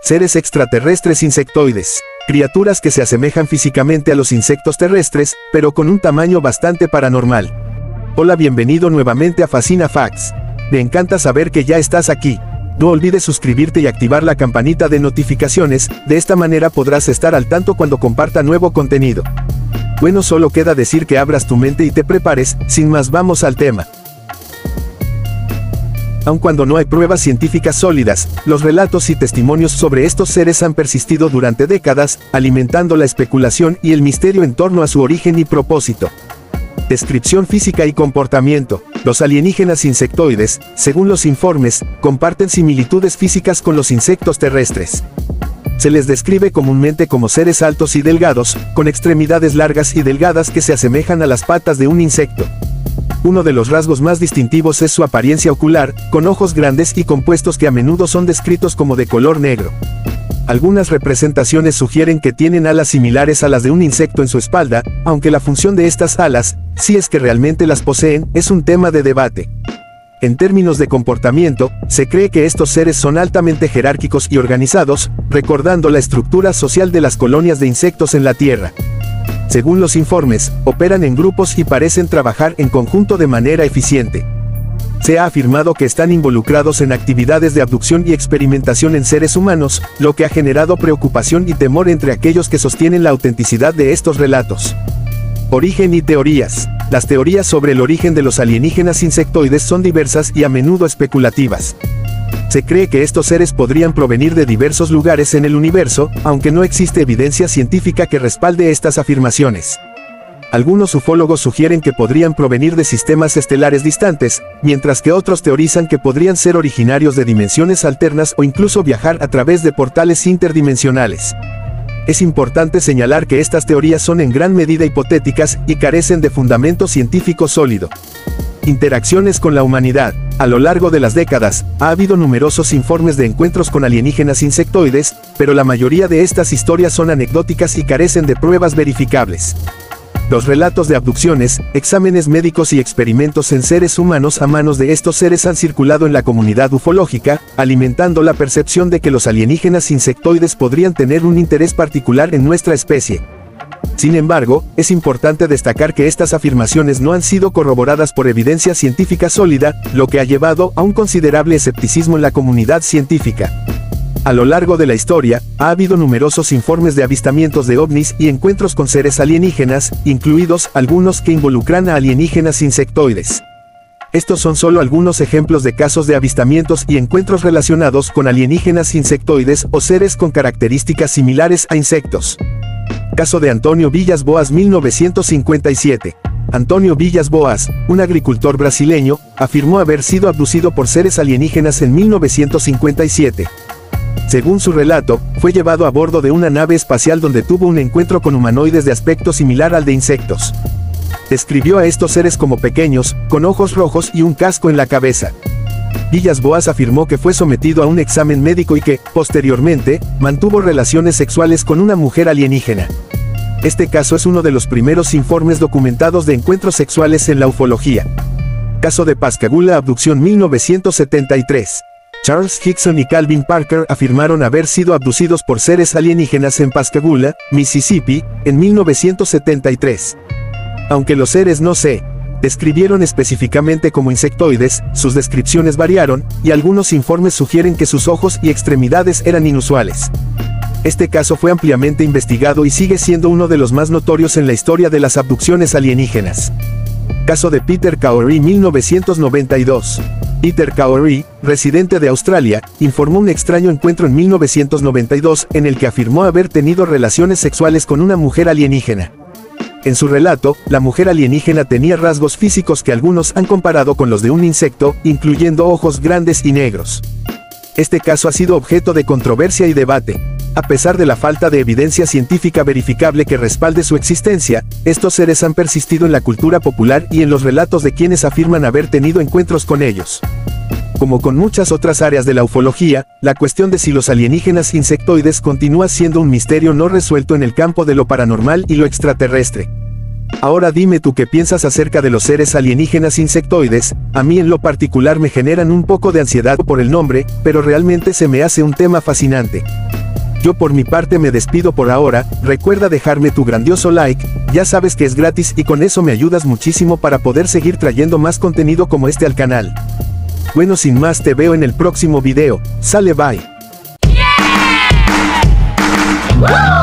Seres extraterrestres insectoides. Criaturas que se asemejan físicamente a los insectos terrestres, pero con un tamaño bastante paranormal. Hola, bienvenido nuevamente a Fascina Facts. Me encanta saber que ya estás aquí. No olvides suscribirte y activar la campanita de notificaciones, de esta manera podrás estar al tanto cuando comparta nuevo contenido. Bueno, solo queda decir que abras tu mente y te prepares. Sin más, vamos al tema. Aun cuando no hay pruebas científicas sólidas, los relatos y testimonios sobre estos seres han persistido durante décadas, alimentando la especulación y el misterio en torno a su origen y propósito. Descripción física y comportamiento. Los alienígenas insectoides, según los informes, comparten similitudes físicas con los insectos terrestres. Se les describe comúnmente como seres altos y delgados, con extremidades largas y delgadas que se asemejan a las patas de un insecto. Uno de los rasgos más distintivos es su apariencia ocular, con ojos grandes y compuestos que a menudo son descritos como de color negro. Algunas representaciones sugieren que tienen alas similares a las de un insecto en su espalda, aunque la función de estas alas, si es que realmente las poseen, es un tema de debate. En términos de comportamiento, se cree que estos seres son altamente jerárquicos y organizados, recordando la estructura social de las colonias de insectos en la Tierra. Según los informes, operan en grupos y parecen trabajar en conjunto de manera eficiente. Se ha afirmado que están involucrados en actividades de abducción y experimentación en seres humanos, lo que ha generado preocupación y temor entre aquellos que sostienen la autenticidad de estos relatos. Origen y teorías. Las teorías sobre el origen de los alienígenas insectoides son diversas y a menudo especulativas. Se cree que estos seres podrían provenir de diversos lugares en el universo, aunque no existe evidencia científica que respalde estas afirmaciones. Algunos ufólogos sugieren que podrían provenir de sistemas estelares distantes, mientras que otros teorizan que podrían ser originarios de dimensiones alternas o incluso viajar a través de portales interdimensionales. Es importante señalar que estas teorías son en gran medida hipotéticas y carecen de fundamento científico sólido. Interacciones con la humanidad. A lo largo de las décadas, ha habido numerosos informes de encuentros con alienígenas insectoides, pero la mayoría de estas historias son anecdóticas y carecen de pruebas verificables. Los relatos de abducciones, exámenes médicos y experimentos en seres humanos a manos de estos seres han circulado en la comunidad ufológica, alimentando la percepción de que los alienígenas insectoides podrían tener un interés particular en nuestra especie. Sin embargo, es importante destacar que estas afirmaciones no han sido corroboradas por evidencia científica sólida, lo que ha llevado a un considerable escepticismo en la comunidad científica. A lo largo de la historia, ha habido numerosos informes de avistamientos de ovnis y encuentros con seres alienígenas, incluidos algunos que involucran a alienígenas insectoides. Estos son solo algunos ejemplos de casos de avistamientos y encuentros relacionados con alienígenas insectoides o seres con características similares a insectos. Caso de Antônio Villas Boas, 1957. Antônio Villas Boas, un agricultor brasileño, afirmó haber sido abducido por seres alienígenas en 1957. Según su relato, fue llevado a bordo de una nave espacial donde tuvo un encuentro con humanoides de aspecto similar al de insectos. Describió a estos seres como pequeños, con ojos rojos y un casco en la cabeza. Villas Boas afirmó que fue sometido a un examen médico y que, posteriormente, mantuvo relaciones sexuales con una mujer alienígena. Este caso es uno de los primeros informes documentados de encuentros sexuales en la ufología. Caso de Pascagoula abducción 1973. Charles Hickson y Calvin Parker afirmaron haber sido abducidos por seres alienígenas en Pascagoula, Mississippi, en 1973. Aunque los seres no se describieron específicamente como insectoides, sus descripciones variaron, y algunos informes sugieren que sus ojos y extremidades eran inusuales. Este caso fue ampliamente investigado y sigue siendo uno de los más notorios en la historia de las abducciones alienígenas. Caso de Peter Kaori, 1992. Peter Kaori, residente de Australia, informó un extraño encuentro en 1992 en el que afirmó haber tenido relaciones sexuales con una mujer alienígena. En su relato, la mujer alienígena tenía rasgos físicos que algunos han comparado con los de un insecto, incluyendo ojos grandes y negros. Este caso ha sido objeto de controversia y debate. A pesar de la falta de evidencia científica verificable que respalde su existencia, estos seres han persistido en la cultura popular y en los relatos de quienes afirman haber tenido encuentros con ellos. Como con muchas otras áreas de la ufología, la cuestión de si los alienígenas insectoides continúa siendo un misterio no resuelto en el campo de lo paranormal y lo extraterrestre. Ahora dime tú qué piensas acerca de los seres alienígenas insectoides. A mí en lo particular me generan un poco de ansiedad por el nombre, pero realmente se me hace un tema fascinante. Yo por mi parte me despido por ahora. Recuerda dejarme tu grandioso like, ya sabes que es gratis y con eso me ayudas muchísimo para poder seguir trayendo más contenido como este al canal. Bueno, sin más, te veo en el próximo video. Sale, bye. Yeah!